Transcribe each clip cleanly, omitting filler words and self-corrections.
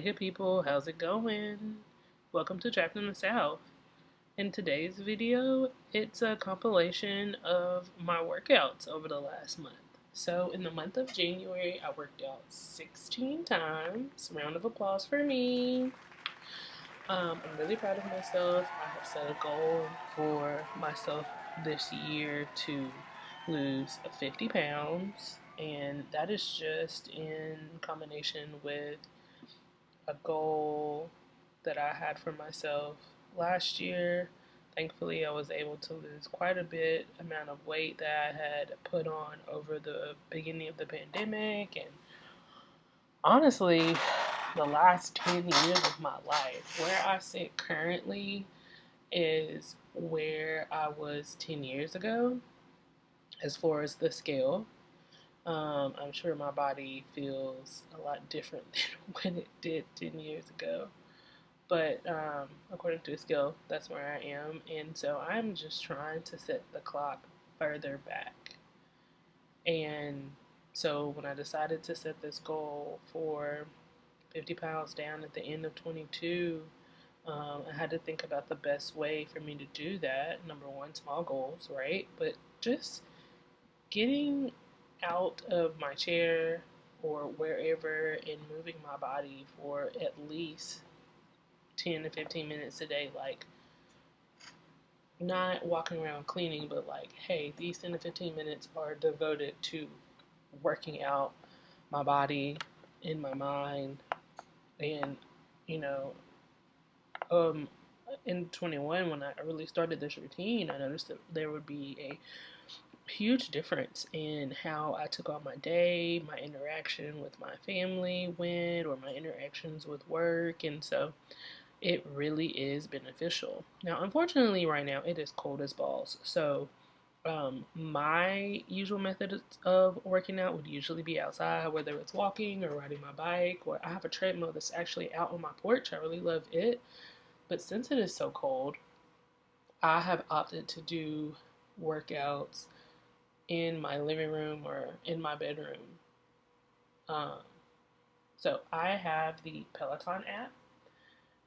Hey good people, how's it going? Welcome to Trapped in the South. In today's video, it's a compilation of my workouts over the last month. So in the month of January, I worked out 16 times. Round of applause for me. I'm really proud of myself. I have set a goal for myself this year to lose 50 pounds, and that is just in combination with a goal that I had for myself last year. Thankfully, I was able to lose quite a bit amount of weight that I had put on over the beginning of the pandemic, and honestly, the last 10 years of my life. Where I sit currently is where I was 10 years ago as far as the scale. I'm sure my body feels a lot different than when it did 10 years ago. But according to the scale, that's where I am. And so I'm just trying to set the clock further back. And so when I decided to set this goal for 50 pounds down at the end of 22, I had to think about the best way for me to do that. Number one, small goals, right? But just getting out of my chair or wherever and moving my body for at least 10 to 15 minutes a day, like not walking around cleaning, but like, hey, these 10 to 15 minutes are devoted to working out my body and my mind. And, you know, um, in 21, when I really started this routine, I noticed that there would be a huge difference in how I took on my day, my interaction with my family went, or my interactions with work. And so it really is beneficial. Now, unfortunately, right now it is cold as balls. So, my usual method of working out would usually be outside, whether it's walking or riding my bike, or I have a treadmill that's actually out on my porch. I really love it. But since it is so cold, I have opted to do workouts in my living room or in my bedroom. Um, so I have the Peloton app,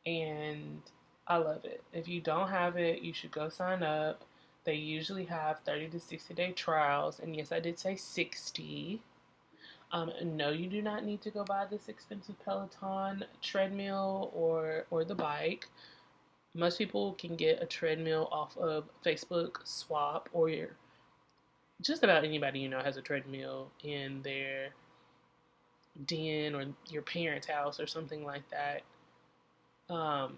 and I love it. If you don't have it, you should go sign up. They usually have 30 to 60-day trials, and yes, I did say 60. No, you do not need to go buy this expensive Peloton treadmill or the bike. Most people can get a treadmill off of Facebook Swap, or just about anybody you know has a treadmill in their den or your parents' house or something like that. Um,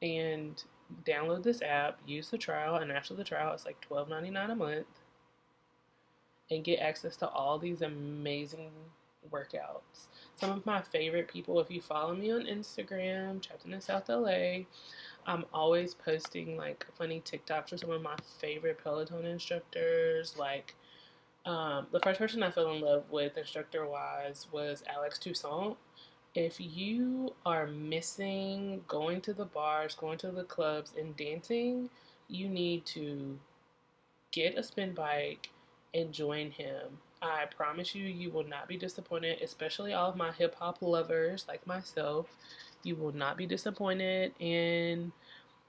and download this app, use the trial, and after the trial, it's like $12.99 a month, and get access to all these amazing workouts. Some of my favorite people, if you follow me on Instagram, Trapped in South LA, I'm always posting like funny TikToks for some of my favorite Peloton instructors. Like, the first person I fell in love with instructor wise was Alex Toussaint. If you are missing going to the bars, going to the clubs, and dancing, you need to get a spin bike and join him. I promise you, you will not be disappointed, especially all of my hip hop lovers like myself. You will not be disappointed in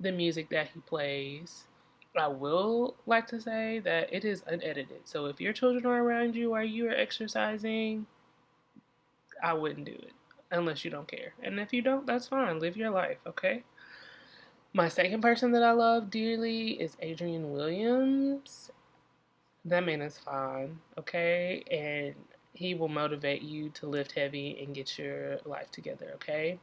the music that he plays. I will like to say that it is unedited. So if your children are around you while you are exercising, I wouldn't do it unless you don't care. And if you don't, that's fine. Live your life, okay? My second person that I love dearly is Adrian Williams. That man is fine, okay? And he will motivate you to lift heavy and get your life together, okay?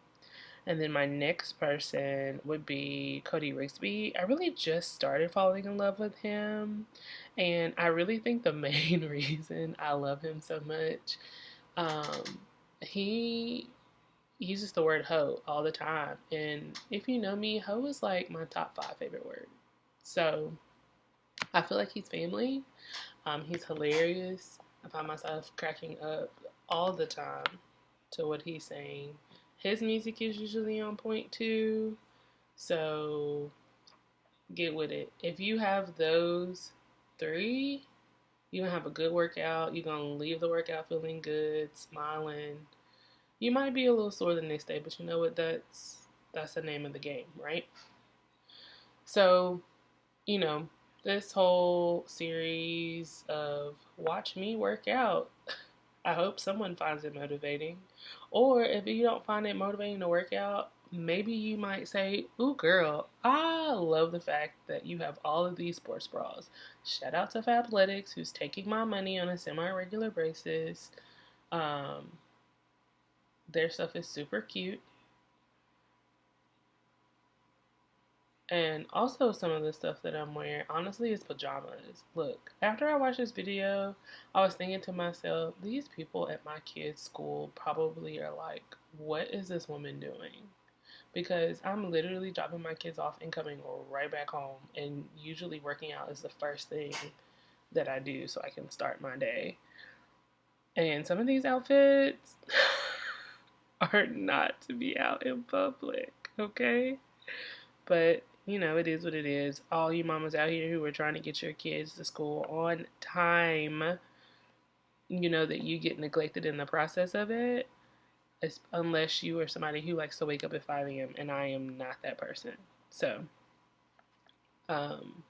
And then my next person would be Cody Rigsby. I really just started falling in love with him, and I really think the main reason I love him so much, um, he uses the word hoe all the time. And if you know me, hoe is like my top 5 favorite word. So I feel like he's family. He's hilarious. I find myself cracking up all the time to what he's saying. His music is usually on point too. So get with it. If you have those 3, you're going to have a good workout. You're going to leave the workout feeling good, smiling. You might be a little sore the next day, but you know what? That's the name of the game, right? So, you know, this whole series of watch me work out, I hope someone finds it motivating. Or if you don't find it motivating to work out, maybe you might say, ooh, girl, I love the fact that you have all of these sports bras. Shout out to Fabletics, who's taking my money on a semi-regular basis. Um, their stuff is super cute. And also some of the stuff that I'm wearing, honestly, is pajamas. Look, after I watched this video, I was thinking to myself, these people at my kids' school probably are like, what is this woman doing? Because I'm literally dropping my kids off and coming right back home. And usually working out is the first thing that I do so I can start my day. And some of these outfits are not to be out in public, okay? But, you know, it is what it is. All you mamas out here who are trying to get your kids to school on time, you know that you get neglected in the process of it, unless you are somebody who likes to wake up at 5 a.m., and I am not that person. Um,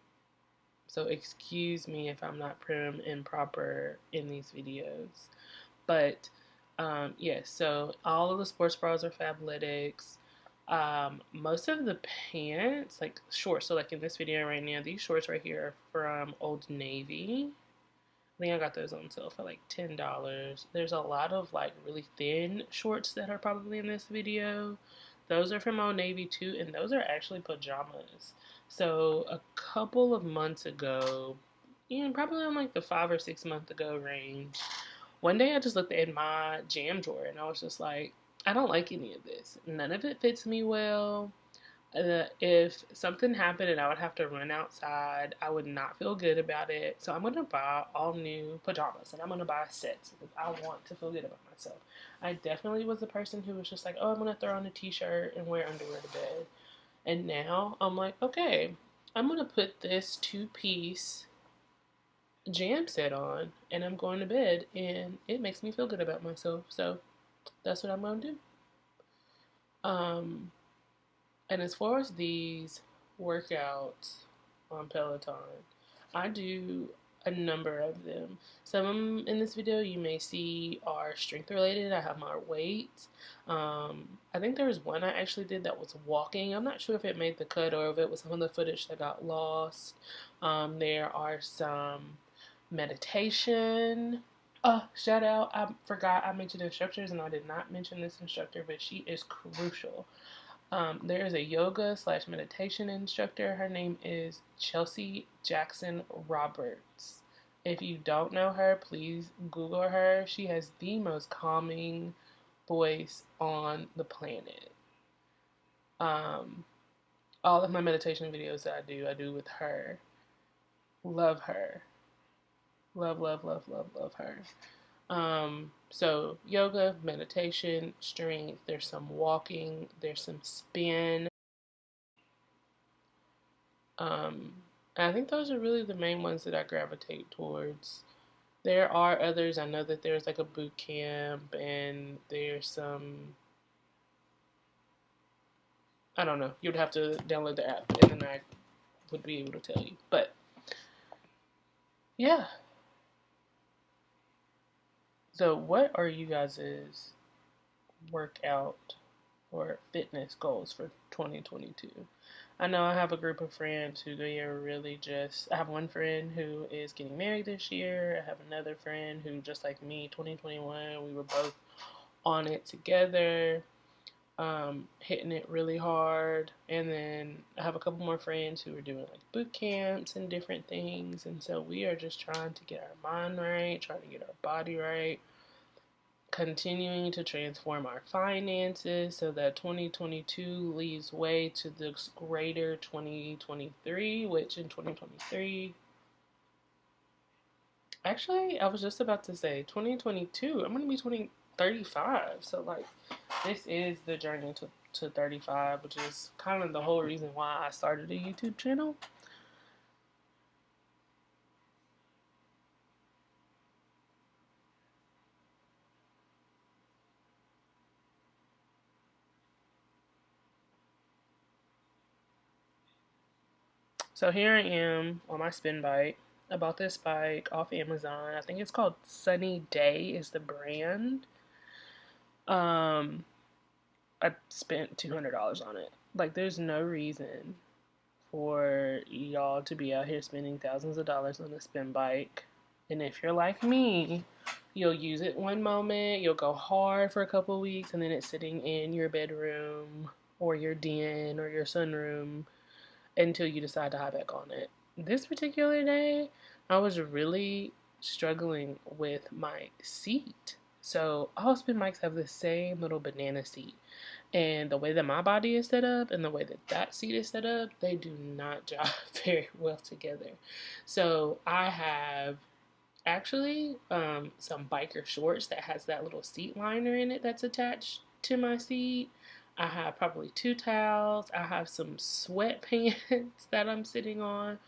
so excuse me if I'm not prim and proper in these videos. But, yes, so all of the sports bras are Fabletics. Most of the pants, like shorts, so like in this video right now, these shorts right here are from Old Navy. I think I got those on sale for like $10. There's a lot of like really thin shorts that are probably in this video. Those are from Old Navy too, and those are actually pajamas. So a couple of months ago, probably on like the 5 or 6 month ago range, one day I just looked in my jam drawer and I was just like, I don't like any of this. None of it fits me well. If something happened and I would have to run outside, I would not feel good about it. So I'm going to buy all new pajamas and I'm going to buy sets because I want to feel good about myself. I definitely was the person who was just like, oh, I'm going to throw on a t-shirt and wear underwear to bed. And now I'm like, okay, I'm going to put this two-piece jam set on and I'm going to bed and it makes me feel good about myself. So that's what I'm going to do. And as far as these workouts on Peloton, I do a number of them. Some of them in this video you may see are strength related. I have my weights. I think there was one I actually did that was walking. I'm not sure if it made the cut or if it was some of the footage that got lost. There are some meditation. Shout out. I forgot I mentioned instructors and I did not mention this instructor, but she is crucial. There is a yoga / meditation instructor. Her name is Chelsea Jackson Roberts. If you don't know her, please Google her. She has the most calming voice on the planet. All of my meditation videos that I do with her. Love her. Love, love, love, love, love her. So yoga, meditation, strength, there's some walking, there's some spin. I think those are really the main ones that I gravitate towards. There are others. I know that there's like a boot camp and there's some, I don't know. You'd have to download the app and then I would be able to tell you. But yeah. So what are you guys' workout or fitness goals for 2022? I know I have a group of friends who they are really just, I have one friend who is getting married this year. I have another friend who, just like me, 2021, we were both on it together, hitting it really hard. And then I have a couple more friends who are doing like boot camps and different things. And so we are just trying to get our mind right, trying to get our body right, continuing to transform our finances so that 2022 leaves way to this greater 2023, which in 2023, actually, I was just about to say 2022, I'm going to be 35. So, like, this is the journey to 35, which is kind of the whole reason why I started a YouTube channel. So here I am on my spin bike. I bought this bike off Amazon. I think it's called Sunny Day is the brand. Um, I spent $200 on it. Like, there's no reason for y'all to be out here spending thousands of dollars on a spin bike. And if you're like me, you'll use it one moment, you'll go hard for a couple weeks, and then it's sitting in your bedroom or your den or your sunroom until you decide to hop back on it. This particular day, I was really struggling with my seat. So all spin bikes have the same little banana seat. And the way that my body is set up and the way that that seat is set up, they do not jive very well together. So I have actually some biker shorts that has that little seat liner in it that's attached to my seat. I have probably 2 towels. I have some sweatpants that I'm sitting on,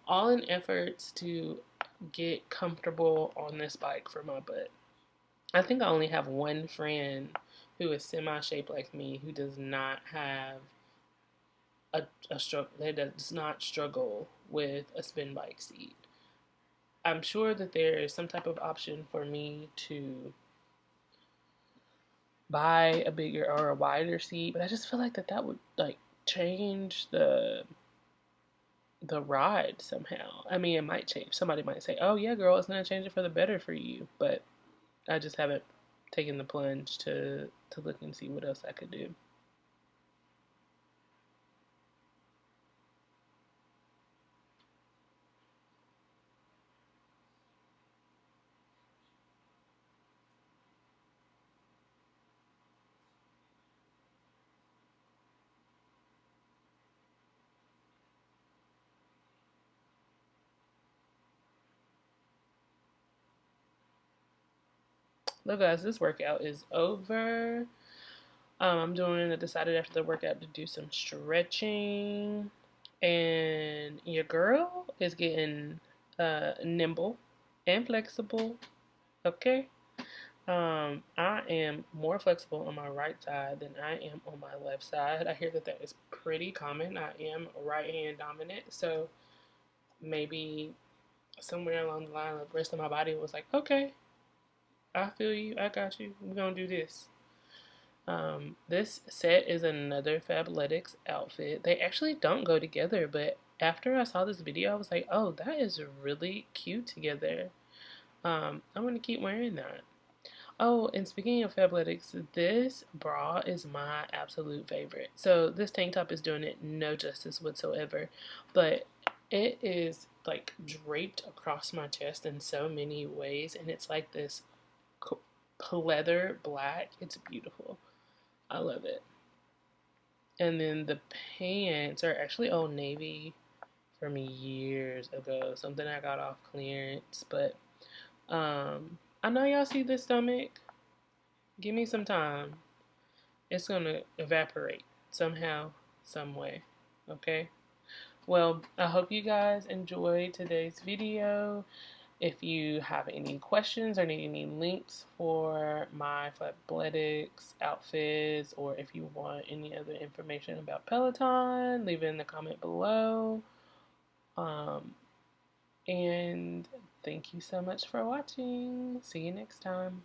all in efforts to get comfortable on this bike for my butt. I think I only have one friend who is semi-shaped like me who does not have a struggle, that does not struggle with a spin bike seat. I'm sure that there is some type of option for me to buy a bigger or a wider seat, but I just feel like that would like change the ride somehow. I mean, it might change. Somebody might say, "Oh yeah, girl, it's gonna change it for the better for you," but I just haven't taken the plunge to look and see what else I could do. Look, guys, this workout is over. I decided after the workout to do some stretching, and your girl is getting nimble and flexible. Okay. I am more flexible on my right side than I am on my left side. I hear that is pretty common. I am right hand dominant, so maybe somewhere along the line, the rest of my body was like, okay, I feel you, I got you. We're gonna do this. This set is another Fabletics outfit. They actually don't go together, but after I saw this video, I was like, oh, that is really cute together. I'm gonna keep wearing that. Oh, and speaking of Fabletics, this bra is my absolute favorite. So this tank top is doing it no justice whatsoever, but it is like draped across my chest in so many ways, and it's like this pleather black. It's beautiful. I love it. And then the pants are actually Old Navy from years ago. Something I got off clearance. But I know y'all see this stomach. Give me some time. It's gonna evaporate somehow, some way. Okay? Well, I hope you guys enjoyed today's video. If you have any questions or need any links for my Fabletics outfits, or if you want any other information about Peloton, leave it in the comment below. And thank you so much for watching. See you next time.